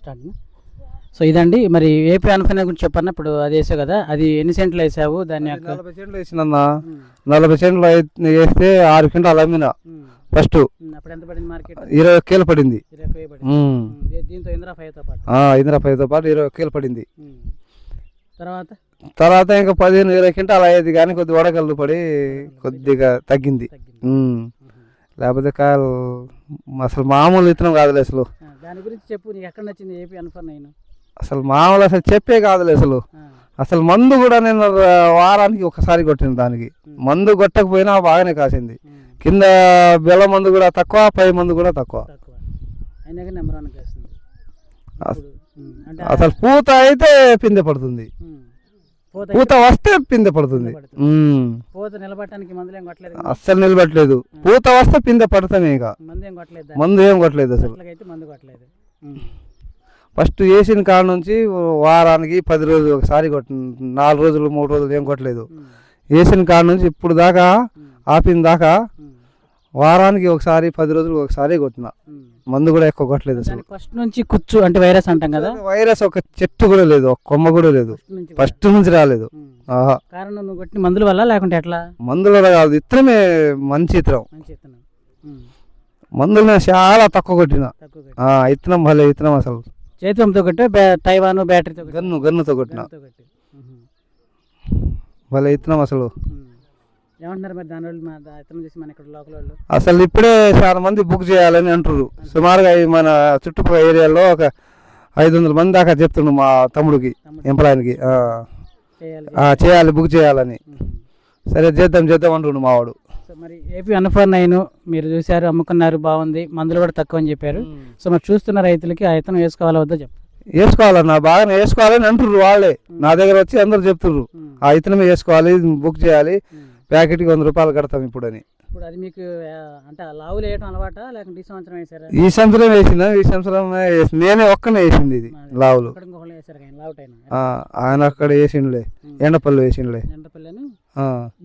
Start. So ఇదండి మరి AP అనుకునే గురించి చెప్పన్నా. ఇప్పుడు అది వేసావు కదా, అది ఎన్ని సెంట్లు వేసావు? దాన్ని 40 సెంట్లు వేసినన్నా. 40 సెంట్లు వేస్తే 6 క్వింటాలు అమ్మిన. ఫస్ట్ అప్పుడు ఎంత పడింది మార్కెట్? 20 కేలు పడింది. దీంతో ఇందిరా 5తో పాటు ఇందిరా 5తో పాటు 20 కేలు పడింది. తర్వాత ఇంకా 15-20 క్వింటాలు అయ్యేది, కానీ కొద్దిగా వడగళ్ళు పడి కొద్దిగా తగ్గింది. లేకపోతే కాయలు అసలు మామూలు విత్తనం కాదులే అసలు. దాని గురించి చెప్పు, నీకు ఎక్కడ నచ్చింది ఏపీ అనుకున్నాను? అసలు మామూలు అసలు చెప్పే కాదులే అసలు. అసలు మందు కూడా నేను వారానికి ఒకసారి కొట్టిన దానికి. మందు కొట్టకపోయినా బాగానే కాసింది. కింద బెల్ల మందు కూడా తక్కువ, పై మందు కూడా తక్కువ. అసలు పూత అయితే పిందె పడుతుంది, పూత వస్తే పిందె పడుతుంది. అస్సలు నిలబట్టలేదు. పూత వస్తే పిందె పడతానే. ఇక మందు ఏం కొట్టలేదు అసలు. ఫస్ట్ వేసిన కాడ నుంచి వారానికి 10 రోజులు ఒకసారి కొట్టిన, 4 రోజులు 3 రోజులు ఏం కొట్టలేదు. వేసిన కాడ నుంచి ఇప్పుడు దాకా ఆపిన దాకా వారానికి ఒకసారి 10 రోజులు ఒకసారి కొట్టిన. మందు కూడా ఎక్కువ కొట్టలేదు అసలు. ఫస్ట్ నుంచి కుచ్చు అంటే వైరస్ అంటాం కదా, వైరస్ ఒక చెట్టు కూడా లేదు, ఒక కొమ్మ కూడా లేదు. ఫస్ట్ నుంచి రాలేదు. కారణం నువ్వు కొట్టిన మందుల వల్ల లేకుంటే ఎట్లా? మందుల వల్ల కాదు, ఇత్తనమే మంచి ఇత్తనం. మందులు చాలా తక్కువ కొట్టిన. ఇత్తనం భలే ఇత్తనం అసలు. చేతితో కొట్టే టైవాను బ్యాటరీతో గన్నుతో కొట్టిన. భలే ఇత్తనం అసలు. ఏమంటున్నారు మరి దానివల్ల ఇత్తనం చేసి మన ఇక్కడ లోకల్ వాళ్ళు? అసలు ఇప్పుడే చాలా మంది బుక్ చేయాలని అంటారు. సుమారుగా మన చుట్టుపక్కల ఏరియాలో ఒక 500 మంది దాకా చెప్తున్నాడు మా తమ్ముడికి, ఎంప్లాయీకి చేయాలి, బుక్ చేయాలని. సరే చేద్దాం అంటుండు మావాడు. మరి ఏపీ 149 మీరు చూశారు, అమ్ముకున్నారు, బాగుంది, మందులు కూడా తక్కువ అని చెప్పారు. సో మరి చూస్తున్న రైతులకి ఆ ఇత్తనం వేసుకోవాలా వద్దా చెప్పు? వేసుకోవాలన్నా, బాగానే వేసుకోవాలని అంటుర్రు వాళ్ళే. నా దగ్గర వచ్చి అందరు చెప్తుర్రు ఆ ఇత్తనమే వేసుకోవాలి, బుక్ చేయాలి, ప్యాకెట్కి 100 రూపాయలు కడతాం ఇప్పుడు అని. ఇప్పుడు అది మీకు అంటే లావులు వేయడం అలవాటా లేకుంటే ఈ సంవత్సరం వేసారా? ఈ సంవత్సరం వేసిన, ఈ సంవత్సరం నేనే ఒక్కనే వేసింది ఇది లావులు. ఆయన అక్కడ వేసిండులే, ఎండపల్లి వేసిండులే.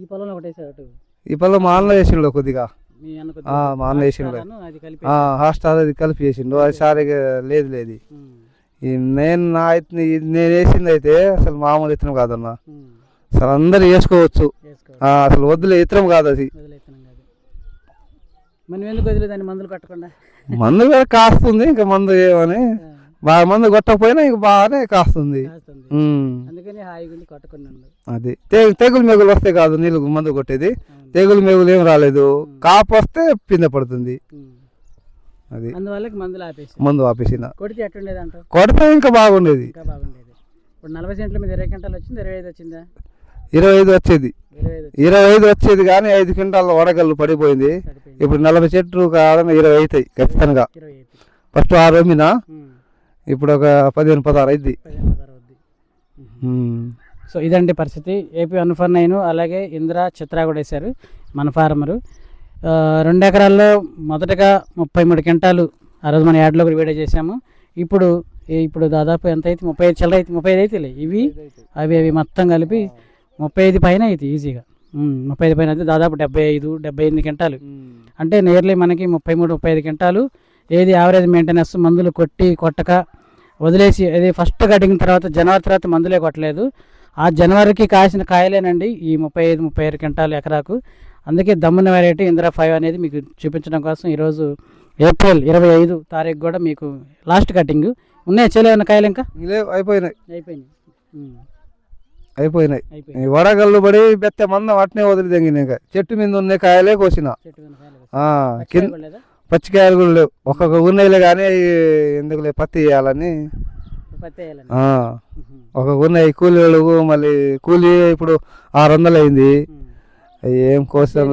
ఈ పొలంలో ఒకటి వేసాడు, ఈ పొలం మా అన్న వేసిండు కొద్దిగా. మా అన్న వేసిండు హాస్టల్, అది కలిపి వేసిండు. అది సారిగా లేదు. నేను వేసింది అయితే అసలు మామూలు ఇత్తనం కాదన్నా. అసలు అందరు వేసుకోవచ్చు, అసలు వద్దులే ఇత్తనం కాదు అది. మందు కూడా కాస్తుంది, ఇంకా మందు ఏమని బాగా మందు కొట్టకపోయినా ఇంక బాగానే కాస్తుంది. అది తెగులు మెగులు వస్తే కాదు నీళ్ళు మందు కొట్టేది. తెగులు మెగులు ఏం రాలేదు, కాపు వస్తే పిందె పడుతుంది. అది మందు ఆపేసిన. కొడితే ఇంకా బాగుండేది. 40 సెంట్ల మీద 20 క్వింటాలు వచ్చింది, 25 వచ్చిందా? 25 వచ్చేది, 25 వచ్చేది, కానీ 5 క్వింటాల వడగళ్ళు పడిపోయింది. ఇప్పుడు 40 చెట్లు కాదని 20 అవుతాయి ఖచ్చితంగా. ఫస్ట్ 6 అమ్మినా, ఇప్పుడు ఒక 15-16 అయింది. సో ఇదండి పరిస్థితి. ఏపీ 149 అలాగే ఇందిరా చిత్రా కూడా వేశారు మన ఫార్మరు. 2 ఎకరాల్లో మొదటగా 33 క్వింటాలు ఆ రోజు మన యాడ్లో కూడా వీడియో చేసాము. ఇప్పుడు దాదాపు ఎంత అయితే 35 చిల్లర అయితే 35 అయితే ఇవి అవి మొత్తం కలిపి 35 పైన అయితే ఈజీగా 35 పైన అయితే దాదాపు 75-78 క్వింటాలు. అంటే నియర్లీ మనకి 33-35 క్వింటాలు. ఏది యావరేజ్ మెయింటెనెన్స్, మందులు కొట్టక వదిలేసి, అది ఫస్ట్ కటింగ్ తర్వాత జనవరి తర్వాత మందులే కొట్టలేదు. ఆ జనవరికి కాసిన కాయలేనండి ఈ 35-36 క్వింటాలు ఎకరాకు. అందుకే దమ్మున వెరైటీ ఇందిరా 5 అనేది మీకు చూపించడం కోసం ఈరోజు ఏప్రిల్ 25 తారీఖు కూడా మీకు లాస్ట్ కటింగ్ ఉన్నాయి. చేయలేమన్న కాయలు ఇంకా అయిపోయినాయి. వడగళ్ళు పడి బెత్త మందం అట్నే వదిలి తెంగిన. ఇంకా చెట్టు మీద ఉన్న కాయలే కోసిన, పచ్చికాయలు కూడా లేవు. ఒక్కొక్క ఉన్నయిలే కానీ ఎందుకులే పత్తి వేయాలని. ఒక ఉన్నాయి కూలీలు, మళ్ళీ కూలీ ఇప్పుడు 600 అయింది. ఏం కోస్తాను.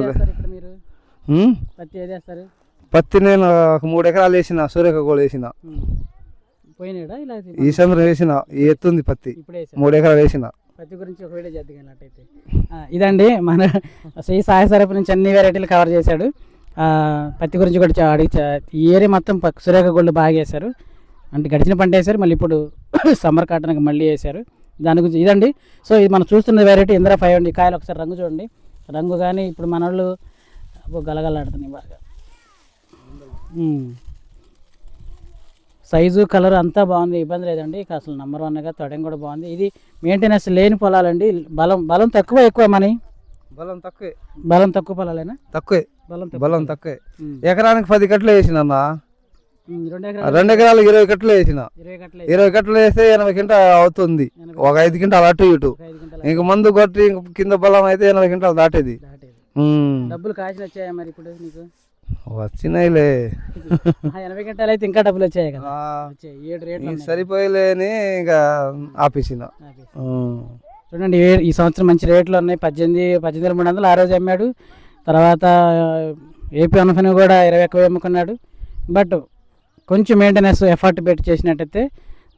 పత్తి నేను ఒక 3 ఎకరాలు వేసిన, సూర్యక కూడా వేసిన. ఈ సంవత్సరం వేసిన, ఎత్తుంది పత్తి 3 ఎకరాలు వేసిన. పత్తి గురించి ఒక వీడియో చేద్దాం. ఇదండి మన శ్రీ సాయి సరఫ్ నుంచి అన్ని వెరైటీలు కవర్ చేశాడు. పత్తి గురించి కూడా అడిగి ఈ ఏరియా మొత్తం సూర్యక గోల్డ్ బాగా వేశారు. అంటే గడిచిన పంట వేశారు, మళ్ళీ ఇప్పుడు సమ్మర్ కాటన్కి మళ్ళీ వేశారు. దాని గురించి ఇదండి. సో ఇది మనం చూస్తున్న వెరైటీ ఇందిరా 5 అండి. కాయలు ఒకసారి రంగు చూడండి, రంగు కానీ ఇప్పుడు మన వాళ్ళు గలగలాడుతున్నాయి బాగా. సైజు కలర్ అంతా బాగుంది, ఇబ్బంది లేదండి. ఇక అసలు నెంబర్ 1గా తొడెం కూడా బాగుంది. ఇది మెయింటెనెన్స్ లేని పొలాలండి. బలం తక్కువ ఎక్కువ మనీ బలం తక్కువ పొలాలేనా? తక్కువే, బలం తక్కువే. ఎకరానికి 10 కట్టలు వేసినన్న. 2 ఎకరాలకు 20 కట్టలు వేసిన. 20 కట్టలు 20 కట్టలు వేస్తే 80 క్వింటాలు అవుతుంది. ఒక 5 క్వింటాలు అటు ఇటు. 5 గంటల ఇంక మందు కొట్టి కింద బలం అయితే 80 క్వింటాలు దాటేది. డబ్బులు కాసిన వచ్చాయా మరి ఇప్పుడు నీకు? వచ్చినాయిలే. 80 గంటలు అయితే ఇంకా డబ్బులు వచ్చాయి కదా? వచ్చాయి. 7 రేట్లు సరిపోయలేని ఇంకా ఆపేసిన. చూడండి, ఈ సంవత్సరం మంచి రేట్లు ఉన్నాయి. 18,300 ఆ రోజు అమ్మాడు. తర్వాత ఏపీ అనుఫని కూడా 21 అమ్ముకున్నాడు. బట్ కొంచెం మెయింటెనెన్స్ ఎఫర్ట్ పెట్టి చేసినట్టయితే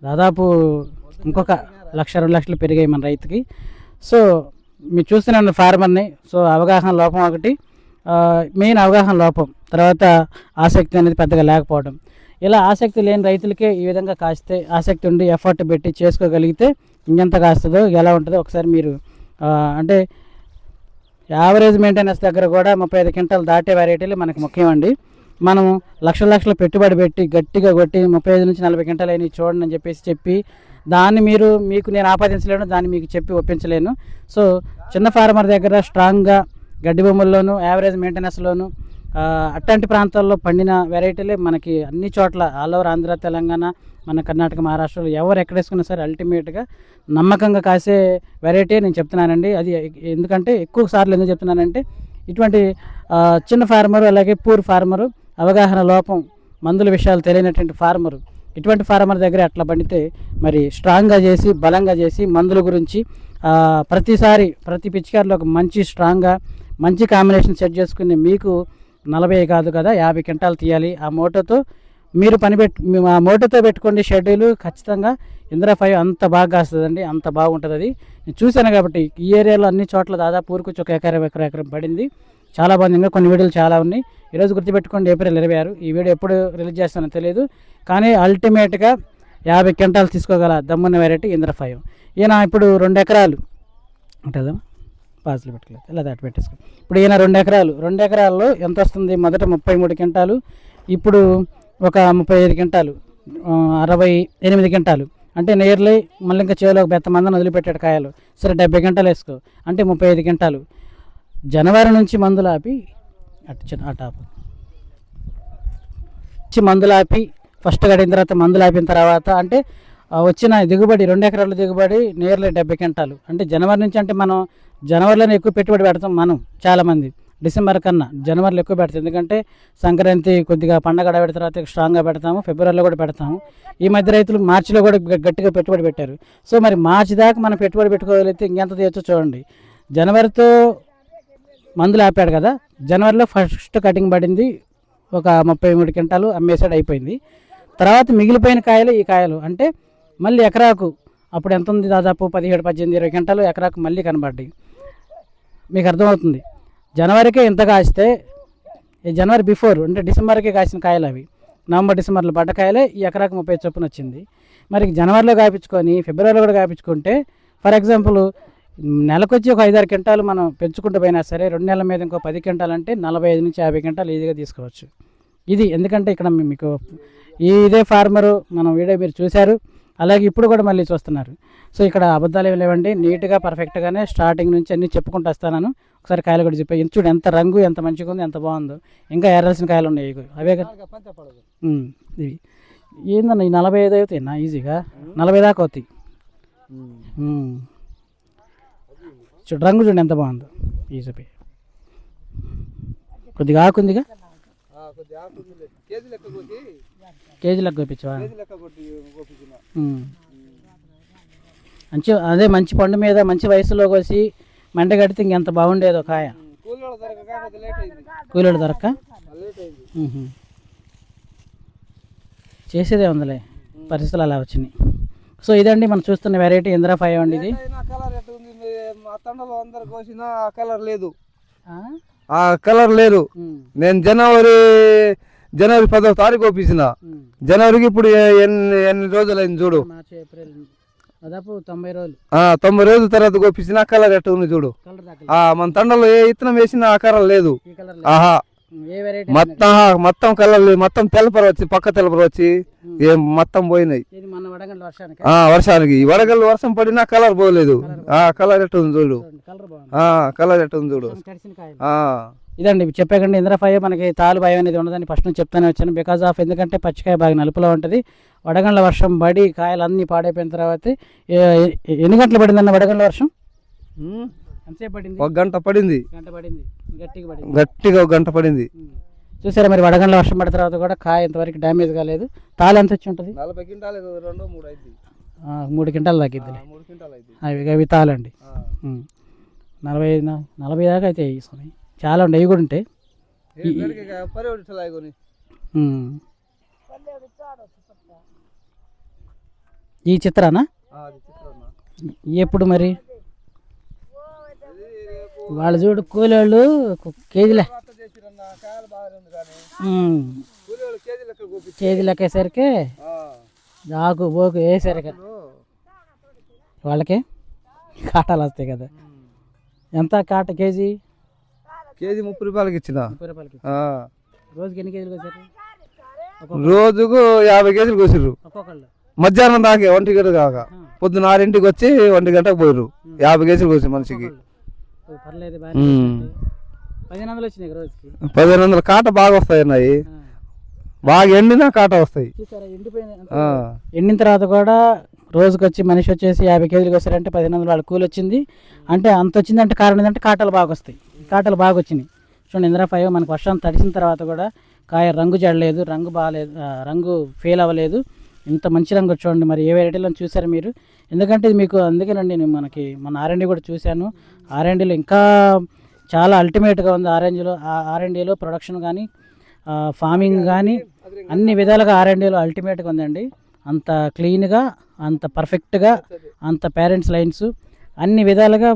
దాదాపు ఇంకొక 1,00,000-2 లక్షలు పెరిగాయి మన రైతుకి. సో మీరు చూస్తున్నాను ఫార్మర్ని. సో అవగాహన లోపం ఒకటి, మెయిన్ అవగాహన లోపం, తర్వాత ఆసక్తి అనేది పెద్దగా లేకపోవడం. ఇలా ఆసక్తి లేని రైతులకే ఈ విధంగా కాస్తే, ఆసక్తి ఉండి ఎఫర్ట్ పెట్టి చేసుకోగలిగితే ఇంకెంత కాస్తుందో ఎలా ఉంటుందో ఒకసారి మీరు అంటే యావరేజ్ మెయింటెనెన్స్ దగ్గర కూడా 35 క్వింటాలు దాటే వెరైటీలు మనకు ముఖ్యమండి. మనం లక్షల పెట్టుబడి పెట్టి గట్టిగా కొట్టి 35 నుంచి 40 క్వింటాలు అయినా చూడండి అని చెప్పి దాన్ని మీకు నేను ఆపాదించలేను, దాన్ని మీకు చెప్పి ఒప్పించలేను. సో చిన్న ఫార్మర్ దగ్గర స్ట్రాంగ్గా గడ్డి భూముల్లోనూ యావరేజ్ మెయింటెనెన్స్లోను అట్లాంటి ప్రాంతాల్లో పండిన వెరైటీలే మనకి అన్ని చోట్ల ఆల్ ఓవర్ ఆంధ్ర, తెలంగాణ, మన కర్ణాటక, మహారాష్ట్రలో ఎవరు ఎక్కడేసుకున్నా సరే అల్టిమేట్గా నమ్మకంగా కాసే వెరైటీ నేను చెప్తున్నానండి. అది ఎందుకంటే ఎక్కువ సార్లు ఎందుకు చెప్తున్నానంటే ఇటువంటి చిన్న ఫార్మరు, అలాగే పూర్ ఫార్మరు, అవగాహన లోపం, మందుల విషయాలు తెలియనటువంటి ఫార్మరు, ఇటువంటి ఫార్మర్ దగ్గర అట్లా పండితే మరి స్ట్రాంగ్గా చేసి బలంగా చేసి మందుల గురించి ప్రతిసారి ప్రతి పిచికారిలో ఒక మంచి స్ట్రాంగ్గా మంచి కాంబినేషన్ సెట్ చేసుకుని మీకు 40 కాదు కదా 50 క్వింటాలు తీయాలి. ఆ మోటోతో మీరు ఆ మోటోతో పెట్టుకోండి షెడ్యూల్. ఖచ్చితంగా ఇందిరా 5 అంత బాగా కాస్తుందండి, అంత బాగుంటుంది. అది నేను చూశాను కాబట్టి ఈ ఏరియాలో అన్ని చోట్ల దాదాపు ఊరికి ఒక ఎకరం పడింది. చాలా బాగుంది. ఇంకా కొన్ని వీడియోలు చాలా ఉన్నాయి. ఈరోజు గుర్తుపెట్టుకోండి, ఏప్రిల్ 26. ఈ వీడియో ఎప్పుడు రిలీజ్ చేస్తానో తెలియదు, కానీ అల్టిమేట్గా 50 క్వింటాలు తీసుకోగల దమ్మున్న వెరైటీ ఇందిరా 5. ఈయన ఇప్పుడు 2 ఎకరాలు ఉంటుందా, పాసులు పెట్టుకోలేదు, ఇలా దాటి పెట్టేసుకో. ఇప్పుడు ఈయన 2 ఎకరాలు, 2 ఎకరాల్లో ఎంత వస్తుంది? మొదట 33 క్వింటాలు, ఇప్పుడు ఒక 35 క్వింటాలు, 68 క్వింటాలు. అంటే నేర్లై మళ్ళీ ఇంకా చేలో ఒక బెత్త మందని వదిలిపెట్టాడు కాయలు. సరే 70 క్వింటాలు వేసుకో, అంటే 35 క్వింటాలు. జనవరి నుంచి మందులు ఆపి మందులు ఆపి ఫస్ట్ కడిగిన తర్వాత మందులు ఆపిన తర్వాత అంటే వచ్చిన దిగుబడి 2 ఎకరాల దిగుబడి నేర్లే 70 క్వింటాలు. అంటే జనవరి నుంచి, అంటే మనం జనవరిలోనే ఎక్కువ పెట్టుబడి పెడతాం. మనం చాలామంది డిసెంబర్ కన్నా జనవరిలో ఎక్కువ పెడతాం, ఎందుకంటే సంక్రాంతి కొద్దిగా పండగ పెడిన తర్వాత స్ట్రాంగ్గా పెడతాము, ఫిబ్రవరిలో కూడా పెడతాము. ఈ మధ్య రైతులు మార్చిలో కూడా గట్టిగా పెట్టుబడి పెట్టారు. సో మరి మార్చి దాకా మనం పెట్టుబడి పెట్టుకోగలిగితే ఇంకెంత తీయచ్చో చూడండి. జనవరితో మందులు ఆపాడు కదా, జనవరిలో ఫస్ట్ కటింగ్ పడింది, ఒక 33 క్వింటాలు అమ్మేసాడు, అయిపోయింది. తర్వాత మిగిలిపోయిన కాయలు ఈ కాయలు. అంటే మళ్ళీ ఎకరాకు అప్పుడు ఎంత ఉంది? దాదాపు 17, 18, 20 క్వింటాలు ఎకరాకు మళ్ళీ కనబడ్డాయి. మీకు అర్థమవుతుంది. జనవరికే ఇంత కాస్తే ఈ జనవరి బిఫోర్ అంటే డిసెంబర్కే కాసిన కాయలు అవి, నవంబర్ డిసెంబర్లో పడ్డ కాయలే ఈ ఎకరాకు 30 చొప్పున వచ్చింది. మరి జనవరిలో కాపించుకొని ఫిబ్రవరిలో కూడా కాపించుకుంటే ఫర్ ఎగ్జాంపుల్ నెలకొచ్చి ఒక 5-6 క్వింటాలు మనం పెంచుకుంటూ పోయినా సరే 2 నెలల మీద ఇంకో 10 క్వింటాలు అంటే 45 నుంచి 50 క్వింటాలు ఈజీగా తీసుకోవచ్చు. ఇది ఎందుకంటే ఇక్కడ మీకు ఇదే ఫార్మరు మనం వీడియో మీరు చూశారు, అలాగే ఇప్పుడు కూడా మళ్ళీ చూస్తున్నారు. సో ఇక్కడ అబద్ధాలు ఏమి లేవండి, నీట్గా పర్ఫెక్ట్గానే స్టార్టింగ్ నుంచి అన్నీ చెప్పుకుంటూ వస్తాను. ఒకసారి కాయలు కూడా చెప్పి చూడు, ఎంత రంగు, ఎంత మంచిగా ఉంది, ఎంత బాగుందో. ఇంకా ఎర్రల్సిన కాయలు ఉన్నాయి అవే కదా ఇవి. ఏందన్నా ఈ 45 అవుతాయి నా ఈజీగా, 40 దాకా అవుతాయి. చూడు రంగు చూడండి ఎంత బాగుందో. ఈజీ కొద్దిగా ఆకుందిగా, కేజీ లెక్క కోపించవా? మంచి అదే మంచి పండు మీద మంచి వయసులో కోసి మంట కడితే ఇంకెంత బాగుండేదో కాయ. కూలీలు దొరక్క చేసేదే ఉందిలే, పరిస్థితులు అలా వచ్చినాయి. సో ఇదండి మనం చూస్తున్న వెరైటీ ఇందిరా 5 అండి. ఇది కలర్ లేదు, ఆ కలర్ లేదు. నేను జనవరి 10వ తారీఖు ఒప్పించిన. జనవరికి ఇప్పుడు ఎన్ని రోజులు అయింది చూడు, మార్చి, ఏప్రిల్, దాదాపు 90 రోజులు. 90 రోజుల తర్వాత ఒప్పించిన కలర్ ఎట్ట ఉంది చూడు. మన తండలో ఏ ఇత్తనం వేసినా ఆ కలర్ లేదు. ఆహా ఏ వెరైటీ మొత్తం కలర్లు మొత్తం తెల్లపర వచ్చి పక్క తెల్లపర వచ్చి ఏం మొత్తం పోయినాయి ఇది మన వడగండ్ల వర్షానికి వర్షానికి ఈ వడగళ్ళు వర్షం పడినా కలర్ పోలేదు కలర్ ఎట్టు ఉంది చూడు కలర్ బాగుంది కలర్ ఎట్టు ఉంది చూడు తడిసిన కాయలు. ఇదండి చెప్పాకండి ఇంద్ర 5 మనకి తాలు భయం అనేది ఉండదని ఫస్ట్ నుంచి చెప్తానే వచ్చాను. బికాజ్ ఆఫ్ ఎందుకంటే పచ్చికాయ బాగా నలుపులో ఉంటుంది. వడగండ్ల వర్షం పడి కాయలు అన్నీ పాడైపోయిన తర్వాత ఎన్ని గంటలు పడిందన్న వడగండ్ల వర్షం? ఎంతసేపు పడింది? 1 గంట పడింది. గంట పడింది, గట్టిగా 1 గంట పడింది. చూసారా మరి వడగండ్ల వర్షం పడిన తర్వాత కూడా కాయ ఇంతవరకు డ్యామేజ్ కాలేదు. తాలు ఎంత వచ్చి ఉంటుంది? 40 క్వింటాలు 2-3 అయింది. 3 క్వింటాలు తగ్గిద్ది. 3 క్వింటాలు అయింది. అవి తాళండి 40 దాకా అయితే వేసుకొని చాలా ఉండే అవి కూడా ఉంటాయి. ఈ చిత్రానా ఎప్పుడు మరి వాళ్ళు చూడు కూలోళ్ళు కేజీలే కేజీ లెక్కేసరికి ఆకు పోకు వేసరికి వాళ్ళకి కాటాలు వస్తాయి కదా. ఎంత కాట కేజీ? కేజీ 30 రూపాయలకి ఇచ్చిన. 30 రూపాయలకి. రోజుకి ఎన్ని కేజీలు కోసారు? రోజుకు 50 కేజీలు కోసిర్రు. ఒక్కొక్కళ్ళు మధ్యాహ్నం దాకే 1 గంట కాక పొద్దున్న 6ంటికి వచ్చి 1 గంటకు పోయారు. 50 కేజీలు కోసి మనిషికి. పర్లేదు 1500 వచ్చినాయి రోజుకి. 1500 కాట బాగా వస్తాయి అన్నాయి. బాగా ఎండినా కాట వస్తాయి. ఎండిన తర్వాత కూడా రోజుకి వచ్చి మనిషి వచ్చేసి 50 కేజీలు వస్తారంటే 1500 వాళ్ళ కూలి వచ్చింది. అంటే అంత వచ్చిందంటే కారణం ఏంటంటే కాటలు బాగా వస్తాయి. కాటలు బాగా వచ్చినాయి. చూడండి ఇంద్ర 5 మనకు వర్షం తడిసిన తర్వాత కూడా కాయ రంగు జడలేదు, రంగు బాగాలేదు, రంగు ఫెయిల్ అవ్వలేదు. ఇంత మంచి రంగు చూడండి. మరి ఏ వెరైటీలో చూసారు మీరు? ఎందుకంటే ఇది మీకు అందుకేనండి నేను మన ఆర్ఎండి కూడా చూశాను. ఆర్ఎండిలో ఇంకా చాలా అల్టిమేట్గా ఉంది. ఆర్ఎండిలో ప్రొడక్షన్ కానీ ఫార్మింగ్ కానీ అన్ని విధాలుగా ఆర్ఎండిలో అల్టిమేట్గా ఉందండి. అంత క్లీన్గా, అంత పర్ఫెక్ట్గా, అంత పేరెంట్స్ లైన్స్ అన్ని విధాలుగా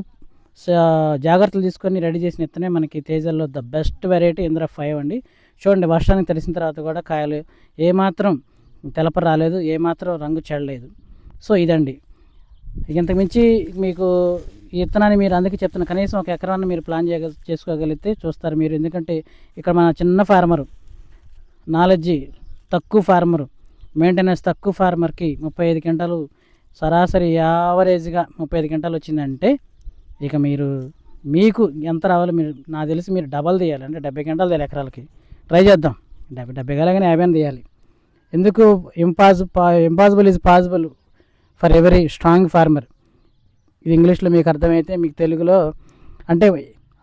జాగ్రత్తలు తీసుకొని రెడీ చేసిన ఇత్తనే మనకి తేజల్లో ద బెస్ట్ వెరైటీ ఇంద్ర 5 అండి. చూడండి వర్షానికి తెలిసిన తర్వాత కూడా కాయలు ఏమాత్రం తెలప రాలేదు, ఏమాత్రం రంగు చెడలేదు. సో ఇదండి. ఇంతకుమించి మీకు ఈ విత్తనాన్ని మీరు అందుకే చెప్తున్నా, కనీసం 1 ఎకరాన్ని మీరు ప్లాన్ చేసుకోగలిగితే చూస్తారు మీరు. ఎందుకంటే ఇక్కడ మన చిన్న ఫార్మరు, నాలెడ్జి తక్కువ ఫార్మరు, మెయింటెనెన్స్ తక్కువ ఫార్మర్కి 35 క్వింటాలు సరాసరి యావరేజ్గా 35 క్వింటాలు వచ్చిందంటే ఇక మీకు ఎంత రావాలో మీరు నాకు తెలిసి మీరు డబల్ తీయాలి. అంటే 70 క్వింటాలు తీయాలి ఎకరాలకి. ట్రై చేద్దాం. 70 కాలాగానే 50 తీయాలి. ఎందుకు? Impossible is possible for every strong farmer. ఇది ఇంగ్లీష్లో మీకు అర్థమైతే మీకు తెలుగులో అంటే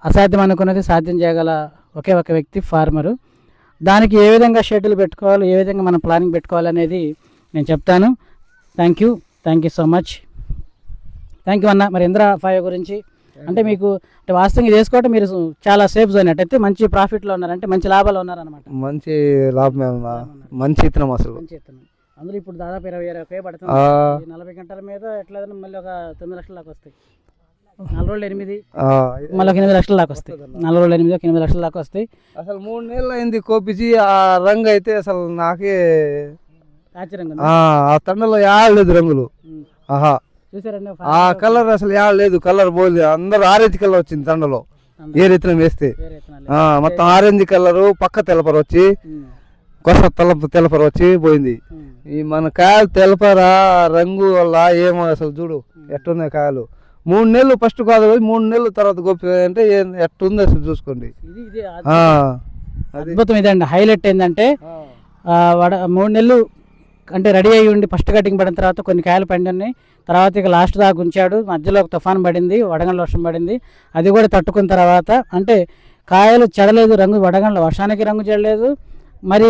అసాధ్యం అనుకున్నది సాధ్యం చేయగల ఒకే ఒక వ్యక్తి ఫార్మరు. దానికి ఏ విధంగా షెడ్యూల్ పెట్టుకోవాలి, ఏ విధంగా మనం ప్లానింగ్ పెట్టుకోవాలనేది నేను చెప్తాను. Thank you so much. Thank you అన్న. మరి ఇంద్ర 5 గురించి అంటే మీకు అంటే వాస్తవంగా ఇది వేసుకోవటం మీరు చాలా సేఫ్ జోన్ అయితే మంచి ప్రాఫిట్లో ఉన్నారంటే మంచి లాభాలు ఉన్నారనమాట. మంచి లాభమే ఉన్నా, మంచి ఇత్తనం అసలు. మంచి ఇత్తనం. అందులో ఇప్పుడు దాదాపు 20,000 పడుతుంది. 40 గంటల మీద ఎట్లా మళ్ళీ ఒక 9 లక్షల దాకా వస్తాయి. 4 రోజులు 8 మళ్ళీ ఒక 8 లక్షల దాకా వస్తాయి. 4 రోజులు 8 ఒక 8 లక్షల దాకా వస్తాయి. అసలు 3 నెలలు అయింది కోపించి. ఆ రంగు అయితే అసలు నాకే ఆశ్చర్యంగా ఆ తండలో యాడలేదు రంగులు. ఆహా చూసారండి. ఆ కలర్ అసలు యాడలేదు, కలర్ పోలేదు. అందరూ ఆరెంజ్ కలర్ వచ్చింది తండలో ఏ రీతిలో వేస్తే. మొత్తం ఆరెంజ్ కలరు, పక్క తెల్లపర వచ్చి కొస తెల్లపర వచ్చి పోయింది. ఈ మన కాయలు తెల్లపరా రంగు వల్ల ఏమో అసలు చూడు ఎట్టున్నాయి కాయలు. 3 నెలలు ఫస్ట్ కాదు, 3 నెలల తర్వాత గొప్ప అంటే ఎట్టుంది అసలు చూసుకోండి. అద్భుతం ఇదండి. హైలైట్ ఏంటంటే 3 నెలలు అంటే రెడీ అయ్యి ఉండి ఫస్ట్ కటింగ్ పడిన తర్వాత కొన్ని కాయలు పండినాయి. తర్వాత ఇక లాస్ట్ దాకా ఉంచాడు. మధ్యలో ఒక తుఫాన్ పడింది, వడగండ్ల వర్షం పడింది. అది కూడా తట్టుకున్న తర్వాత అంటే కాయలు చెడలేదు, రంగు వడగండ్ల వర్షానికి రంగు చెడలేదు. మరి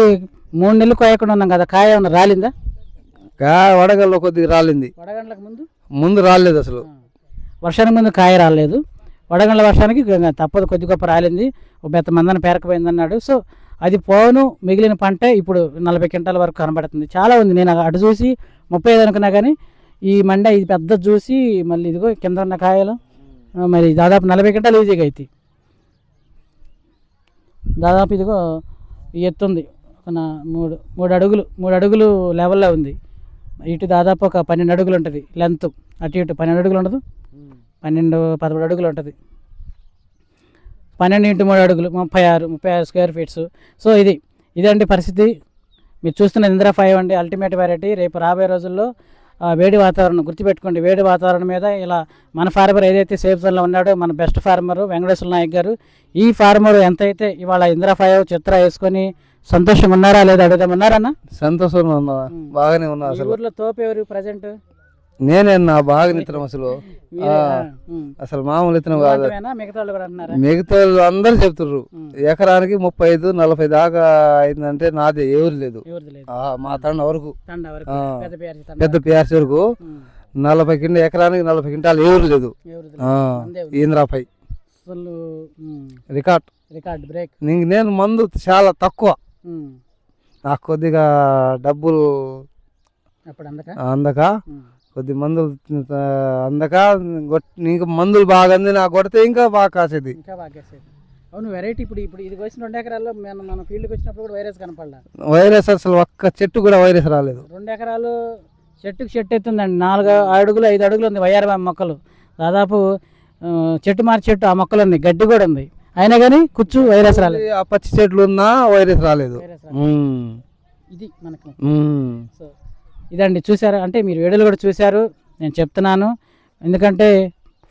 3 నెలలు కోయకుండా ఉన్నాం కదా, కాయ ఏమన్నా రాలిందా? కాయ వడగండ్ల కొద్దిగా రాలింది. వడగండ్లకు ముందు రాలేదు అసలు. వర్షానికి ముందు కాయ రాలేదు, వడగండ్ల వర్షానికి తప్పదు కొద్ది గొప్ప రాలింది. ఒక బెత్త మందని పేరకపోయింది అన్నాడు. సో అది పోను మిగిలిన పంట ఇప్పుడు 40 క్వింటాల వరకు కనబడుతుంది. చాలా ఉంది. నేను అటు చూసి 35 అనుకున్నా కానీ ఈ మండ ఇది పెద్ద చూసి మళ్ళీ ఇదిగో కింద ఉన్న కాయలు మరి దాదాపు 40 క్వింటాలు ఈజీగా అవుతాయి. దాదాపు ఇదిగో ఈ ఎత్తుంది ఒక 3 అడుగులు లెవెల్లో ఉంది. ఇటు దాదాపు ఒక 12 అడుగులు ఉంటుంది లెంత్. అటు ఇటు 12 అడుగులు ఉండదు, 12-13 అడుగులు ఉంటుంది. 12x3 అడుగులు 36 స్క్వేర్ ఫీట్స్. సో ఇదండి పరిస్థితి. మీరు చూస్తున్న ఇంద్రా 5 అండి, అల్టిమేట్ వెరైటీ. రేపు రాబోయే రోజుల్లో వేడి వాతావరణం గుర్తుపెట్టుకోండి. వేడి వాతావరణం మీద ఇలా మన ఫార్మర్ ఏదైతే సేఫ్ జోన్లో ఉన్నాడో మన బెస్ట్ ఫార్మరు వెంకటేశ్వర నాయక్ గారు, ఈ ఫార్మర్ ఎంతైతే ఇవాళ ఇంద్రా 5 చిత్ర వేసుకొని సంతోషంగా ఉన్నారా లేదా అడుగుదాం. ఉన్నారన్న? సంతోషంగా ఉన్నా, బాగానే ఉన్నా. అసలు ఊర్లో తోపు ఎవరు ప్రజెంట్? నేనేనా బాగా నిత్రం అసలు అసలు మామూలు ఇతనం కాదు. మిగతా వాళ్ళు కూడా అంటున్నారా? మిగతా వాళ్ళు అందరు చెప్తుర్రు ఎకరానికి 35-40 దాకా అయిందంటే నాదే ఎవరు లేదు. మా తండ వరకు పెద్ద పియాసి వరకు 40 కింద ఎకరానికి 40 క్వింటాలు ఎవరు లేదు. Indra 5 record break. నేను మందు చాలా తక్కువ, నాకు కొద్దిగా డబ్బులు అందక కొద్ది మందులు అందక ఇంకా మందులు బాగా అంది నాకు కొడితే ఇంకా బాగా కాసేది. అవును వెరైటీ. ఇప్పుడు ఇది వచ్చిన 2 ఎకరాల్లో మన ఫీల్డ్కి వచ్చినప్పుడు కూడా వైరస్ కనపడలా. వైరస్ అసలు ఒక్క చెట్టు కూడా వైరస్ రాలేదు. 2 ఎకరాలు చెట్టుకు చెట్టు ఎత్తుందండి, 4 అడుగులు 5 అడుగులు ఉంది వయ్యార మొక్కలు. దాదాపు చెట్టు మార్చి చెట్టు ఆ మొక్కలు ఉంది, గడ్డి కూడా ఉంది, అయినా కానీ కుచ్చు వైరస్ రాలేదు. ఆ పచ్చి చెట్లు ఉన్నా వైరస్ రాలేదు. ఇది మనకు. సో ఇదండి, చూసారా? అంటే మీరు వీడియోలు కూడా చూశారు, నేను చెప్తున్నాను. ఎందుకంటే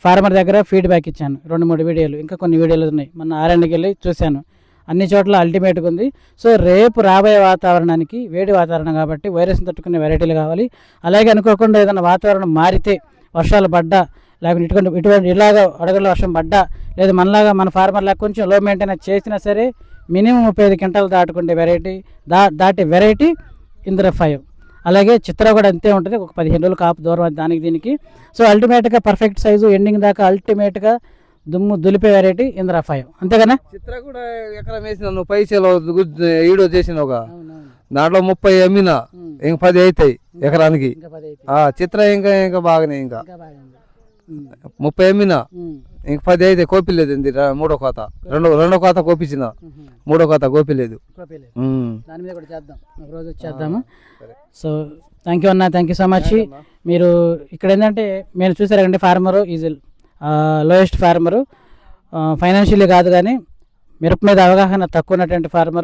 ఫార్మర్ దగ్గర ఫీడ్బ్యాక్ ఇచ్చాను, 2-3 వీడియోలు, ఇంకా కొన్ని వీడియోలు ఉన్నాయి. మొన్న ఆర్ఎండ్కి వెళ్ళి చూశాను, అన్ని చోట్ల అల్టిమేట్గా ఉంది. సో రేపు రాబోయే వాతావరణానికి వేడి వాతావరణం కాబట్టి వైరస్ని తట్టుకునే వెరైటీలు కావాలి. అలాగే అనుకోకుండా ఏదైనా వాతావరణం మారితే, వర్షాలు పడ్డా, లేకపోతే ఇటువంటి ఇలాగ అడగల వర్షం పడ్డా, లేదా మనలాగా మన ఫార్మర్ లాగా కొంచెం లో మెయింటెనెన్స్ చేసినా సరే మినిమం 35 క్వింటాలు దాటుకుంటే వెరైటీ దాటి వెరైటీ ఇంద్రా 5. అలాగే చిత్ర కూడా అంతే ఉంటుంది, ఒక 15 రోజులు కాపు దూరం దానికి దీనికి. సో అల్టిమేట్గా పర్ఫెక్ట్ సైజు ఎండింగ్ దాకా అల్టిమేట్గా దుమ్ము దులిపే వెరైటీ ఇంద్రా 5, అంతేగానా? చిత్ర కూడా ఎకరం వేసిన నువ్వు పైసలు ఈడో చేసిన ఒక దాంట్లో 30 అమ్మినా ఇంక 10 అవుతాయి ఎకరానికి. చిత్ర ఇంకా బాగానే, ఇంకా 30 అమ్మినా ఇంక 10 అయితే కోపిలేదు. మూడో కోత రెండో కోత కోపించిన, మూడో కోత కోపిలేదు. దాని మీద కూడా చేద్దాం, ఒక రోజు వచ్చేద్దాము. సో థ్యాంక్ యూ అన్న, థ్యాంక్ యూ సో మచ్. మీరు ఇక్కడ ఏంటంటే మీరు చూసారండి, farmer is lowest farmer, financially కాదు కానీ మిరప మీద అవగాహన తక్కువ ఉన్నటువంటి ఫార్మర్.